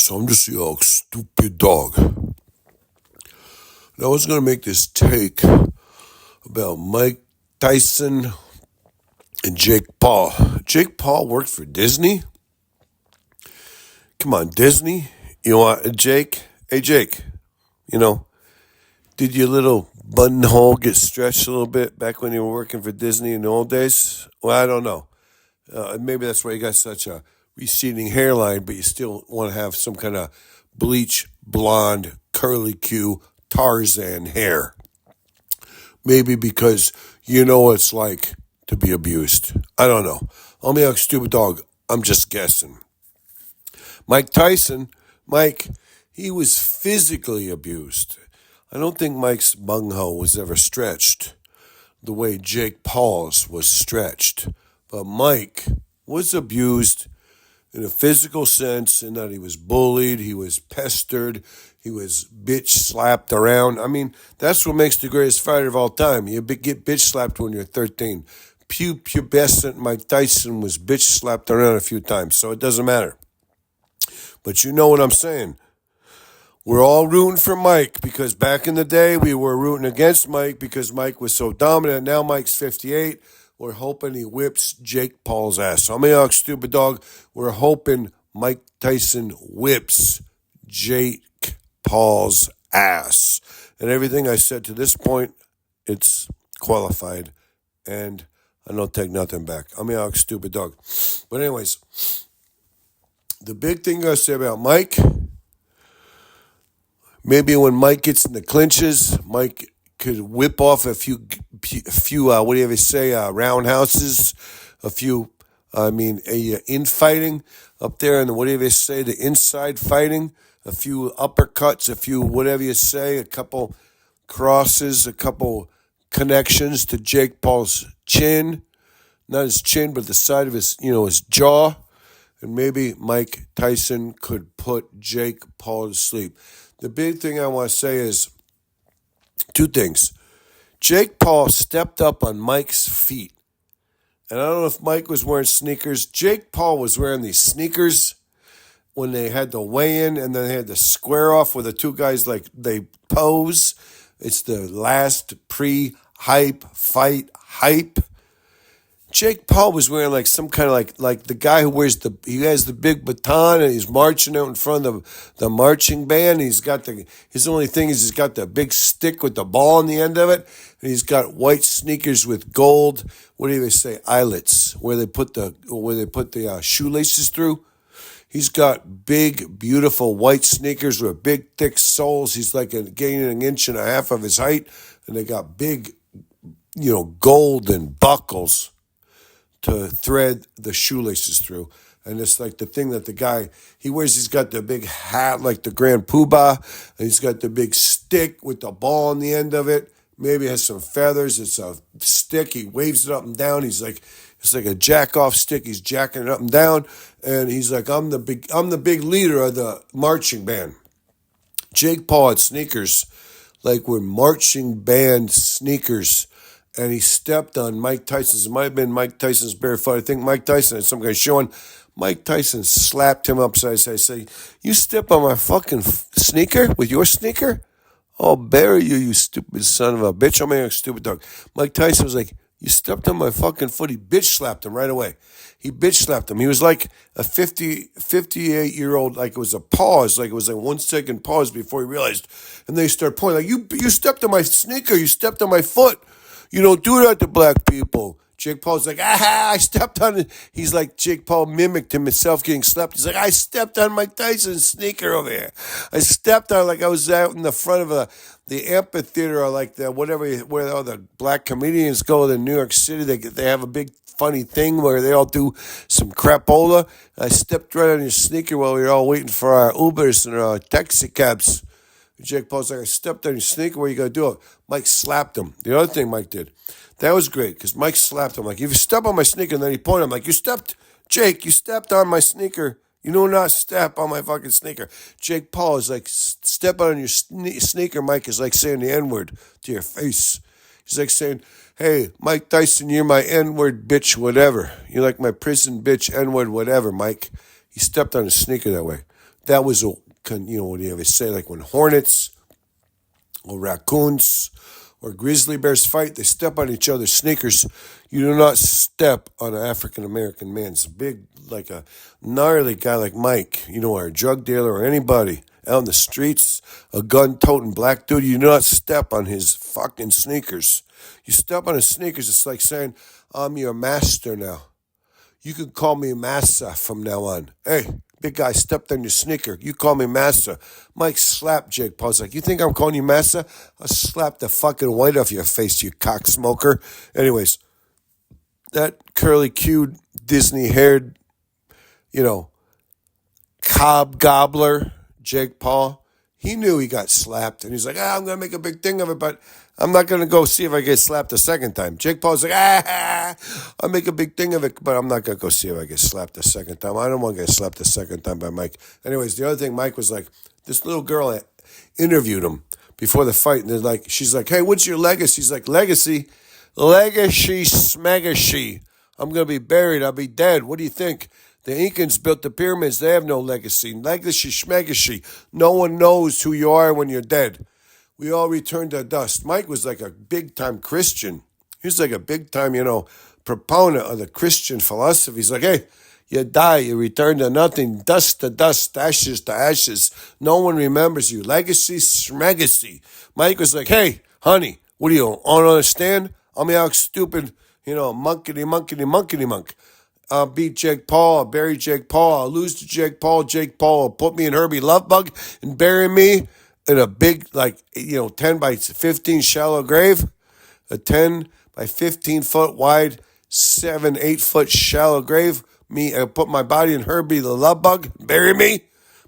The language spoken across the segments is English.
So I'm just a stupid dog. And I was going to make this take about Mike Tyson and Jake Paul. Jake Paul worked for Disney? Come on, Disney? You want Jake? Hey, Jake, you know, did your little buttonhole get stretched a little bit back when you were working for Disney in the old days? Well, I don't know. Maybe that's why you got such a receding hairline, but you still want to have some kind of bleach, blonde, curly Q, Tarzan hair. Maybe because you know what it's like to be abused. I don't know. I'm a stupid dog. I'm just guessing. Mike Tyson, he was physically abused. I don't think Mike's bunghole was ever stretched the way Jake Paul's was stretched. But Mike was abused in a physical sense in that he was bullied, he was pestered, he was bitch slapped around. I mean, that's what makes the greatest fighter of all time. You get bitch slapped when you're 13. Pubescent Mike Tyson was bitch slapped around a few times, so it doesn't matter. But you know what I'm saying. We're all rooting for Mike because back in the day we were rooting against Mike because Mike was so dominant. Now Mike's 58. We're hoping he whips Jake Paul's ass. So I'm a stupid dog. We're hoping Mike Tyson whips Jake Paul's ass. And everything I said to this point, it's qualified. And I don't take nothing back. I'm a stupid dog. But anyways, the big thing I say about Mike, maybe when Mike gets in the clinches, Mike could whip off a few what do you ever say, roundhouses, infighting up there, and what do you say, the inside fighting, a few uppercuts, a few whatever you say, a couple crosses, a couple connections to Jake Paul's chin, not his chin, but the side of his, his jaw, and maybe Mike Tyson could put Jake Paul to sleep. The big thing I want to say is two things. Jake Paul stepped up on Mike's feet. And I don't know if Mike was wearing sneakers. Jake Paul was wearing these sneakers when they had the weigh-in and then they had the square off where the two guys, they pose. It's the last pre-hype fight hype. Jake Paul was wearing some kind of like the guy who he has the big baton and he's marching out in front of the marching band. He's got his only thing is he's got the big stick with the ball on the end of it. And he's got white sneakers with gold, what do they say, eyelets, where they put the shoelaces through. He's got big, beautiful white sneakers with big, thick soles. He's gaining an inch and a half of his height. And they got big, golden buckles to thread the shoelaces through. And it's like the thing that the guy, he wears, he's got the big hat like the Grand Poobah, and he's got the big stick with the ball on the end of it. Maybe it has some feathers. It's a stick. He waves it up and down. It's like a jack-off stick. He's jacking it up and down. And he's like, I'm the big leader of the marching band. Jake Paul had sneakers, were marching band sneakers. And he stepped on Mike Tyson's. It might have been Mike Tyson's bare foot. I think Mike Tyson had some guy showing. Mike Tyson slapped him upside his head. I say, you step on my fucking sneaker with your sneaker? I'll bury you, you stupid son of a bitch. I'm a stupid dog. Mike Tyson was like, you stepped on my fucking foot. He bitch slapped him right away. He bitch slapped him. He was like a 58-year-old, it was a pause, it was a 1 second pause before he realized. And they start pointing, you stepped on my sneaker. You stepped on my foot. You don't do that to black people. Jake Paul's like, I stepped on it. He's like, Jake Paul mimicked himself getting slapped. He's like, I stepped on Mike Tyson's sneaker over here. I stepped on I was out in the front of the amphitheater or where all the black comedians go in New York City. They have a big funny thing where they all do some crapola. I stepped right on your sneaker while we were all waiting for our Ubers and our taxi cabs. Jake Paul's like, I stepped on your sneaker. What are you going to do? Mike slapped him. The other thing Mike did, that was great because Mike slapped him. If you step on my sneaker, and then he pointed him you stepped on my sneaker. You do not step on my fucking sneaker. Jake Paul is step on your sneaker. Mike is like saying the N-word to your face. He's like saying, hey, Mike Tyson, you're my N-word bitch, whatever. You're like my prison bitch, N-word, whatever, Mike. He stepped on his sneaker that way. that was a, what do you ever say? Like when hornets or raccoons or grizzly bears fight, they step on each other's sneakers. You do not step on an African American man's big, like a gnarly guy like Mike, or a drug dealer or anybody out in the streets, a gun-toting black dude. You do not step on his fucking sneakers. You step on his sneakers, it's like saying, I'm your master now. You can call me Massa from now on. Hey, big guy stepped on your sneaker. You call me Massa. Mike slapped Jake Paul's like, you think I'm calling you Massa? I'll slap the fucking white off your face, you cocksmoker. Anyways, that curly-cued, Disney-haired, cob gobbler, Jake Paul, he knew he got slapped. And he's like, I'm going to make a big thing of it, but I'm not going to go see if I get slapped a second time. Jake Paul's like, I'll make a big thing of it, but I'm not going to go see if I get slapped a second time. I don't want to get slapped a second time by Mike. Anyways, the other thing, Mike was like, this little girl interviewed him before the fight. And she's like, hey, what's your legacy? He's like, legacy, smagacy. I'm going to be buried. I'll be dead. What do you think? The Incans built the pyramids. They have no legacy. Legacy, schmegacy. No one knows who you are when you're dead. We all return to dust. Mike was like a big-time Christian. He was like a big-time, proponent of the Christian philosophy. He's like, hey, you die, you return to nothing, dust to dust, ashes to ashes. No one remembers you. Legacy, schmegacy. Mike was like, hey, honey, what do you don't understand? I'm out stupid, monkey monk. I'll beat Jake Paul. I'll bury Jake Paul. I'll lose to Jake Paul. Jake Paul will put me in Herbie Lovebug and bury me in a big, 10 by 15 shallow grave. A 10 by 15 foot wide, 8 foot shallow grave. I'll put my body in Herbie the Lovebug, bury me.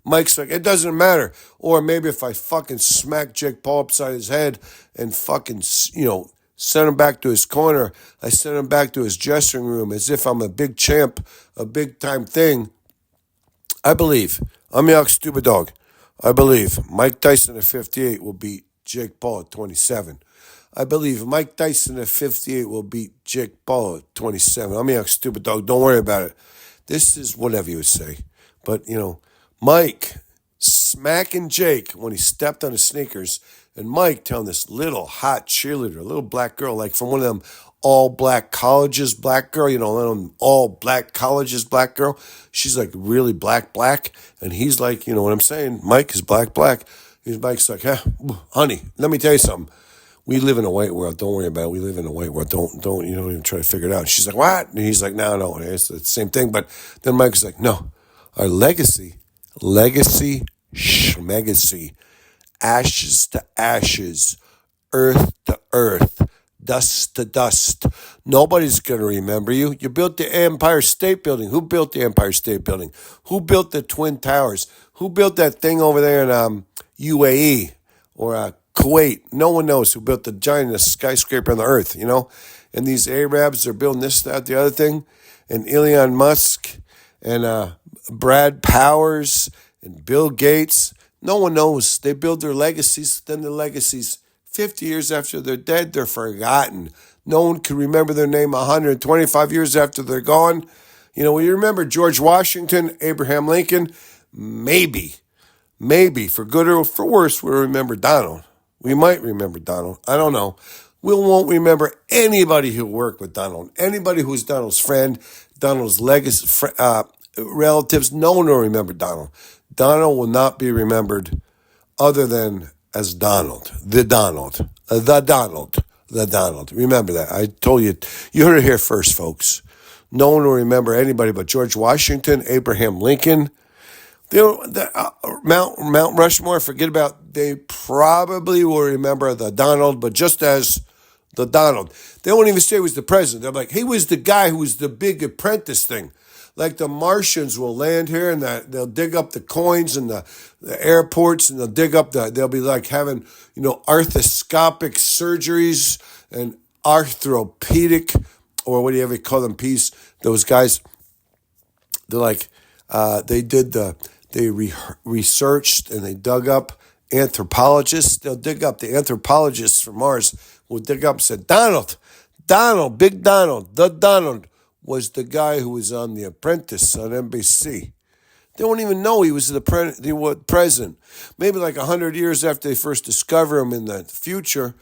Mike's like, it doesn't matter. Or maybe if I fucking smack Jake Paul upside his head and fucking, send him back to his corner. I send him back to his dressing room as if I'm a big champ, a big-time thing. I believe. I'm your stupid dog. I believe Mike Tyson at 58 will beat Jake Paul at 27. I believe Mike Tyson at 58 will beat Jake Paul at 27. I'm your stupid dog. Don't worry about it. This is whatever you would say. But, Mike smacking Jake when he stepped on his sneakers, and Mike telling this little hot cheerleader, a little black girl, like from one of them all-black colleges black girl, one of them all-black colleges black girl. She's like really black, and he's like, you know what I'm saying? Mike is black. Mike's like, honey, let me tell you something. We live in a white world. Don't worry about it. We live in a white world. Don't even try to figure it out. And she's like, what? And he's like, no, it's the same thing. But then Mike's like, no, our legacy, schmegacy, ashes to ashes, earth to earth, dust to dust. Nobody's going to remember you. You built the Empire State Building. Who built the Empire State Building? Who built the Twin Towers? Who built that thing over there in UAE or Kuwait? No one knows who built the giantest skyscraper on the earth, And these Arabs are building this, that, the other thing. And Elon Musk and Brad Powers and Bill Gates. No one knows. They build their legacies. Then the legacies, 50 years after they're dead, they're forgotten. No one can remember their name 125 years after they're gone. Will you remember George Washington, Abraham Lincoln? Maybe, for good or for worse, we'll remember Donald. We might remember Donald. I don't know. We won't remember anybody who worked with Donald. Anybody who's Donald's friend, Donald's legacy, relatives. No one will remember Donald. Donald will not be remembered other than as Donald. The Donald. Remember that. I told you. You heard it here first, folks. No one will remember anybody but George Washington, Abraham Lincoln. Mount Rushmore, forget about, they probably will remember the Donald, but just as the Donald. They won't even say he was the president. They're like, he was the guy who was the big apprentice thing. Like the Martians will land here and they'll dig up the coins and the airports and they'll be like having, arthroscopic surgeries and arthropedic, or whatever you call them, those guys, they're like, they researched and they dug up anthropologists. They'll dig up the anthropologists from Mars will dig up and say, Donald, Big Donald, the Donald was the guy who was on The Apprentice on NBC. They won't even know he was the president. Maybe like 100 years after they first discover him in the future,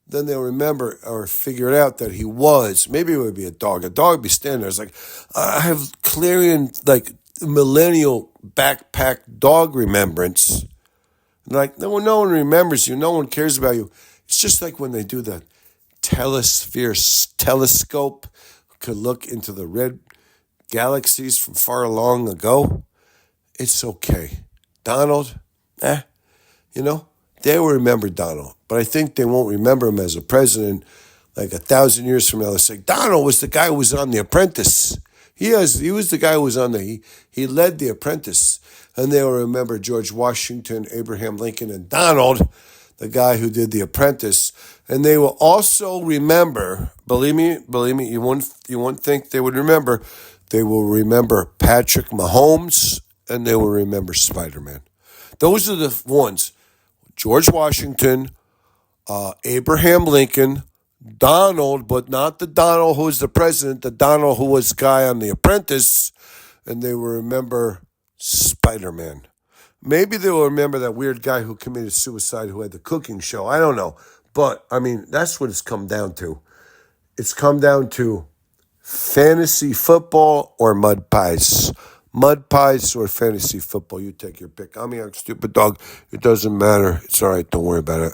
then they'll remember or figure it out that he was. Maybe it would be a dog. A dog would be standing there. It's like, I have clarion, like millennial backpack dog remembrance. Like, no one remembers you. No one cares about you. It's just like when they do the telescope, could look into the red galaxies from far long ago. It's okay. Donald, you know, they will remember Donald. But I think they won't remember him as a president like 1,000 years from now. They'll say, Donald was the guy who was on The Apprentice. He was the guy who was on he led The Apprentice. And they will remember George Washington, Abraham Lincoln, and Donald, the guy who did The Apprentice. And they will also remember, believe me, you won't think they would remember. They will remember Patrick Mahomes, and they will remember Spider-Man. Those are the ones. George Washington, Abraham Lincoln, Donald, but not the Donald who was the president, the Donald who was the guy on The Apprentice, and they will remember Spider-Man. Maybe they will remember that weird guy who committed suicide who had the cooking show. I don't know. But, I mean, that's what it's come down to. It's come down to fantasy football or mud pies. Mud pies or fantasy football. You take your pick. I'm a young stupid dog. It doesn't matter. It's all right. Don't worry about it.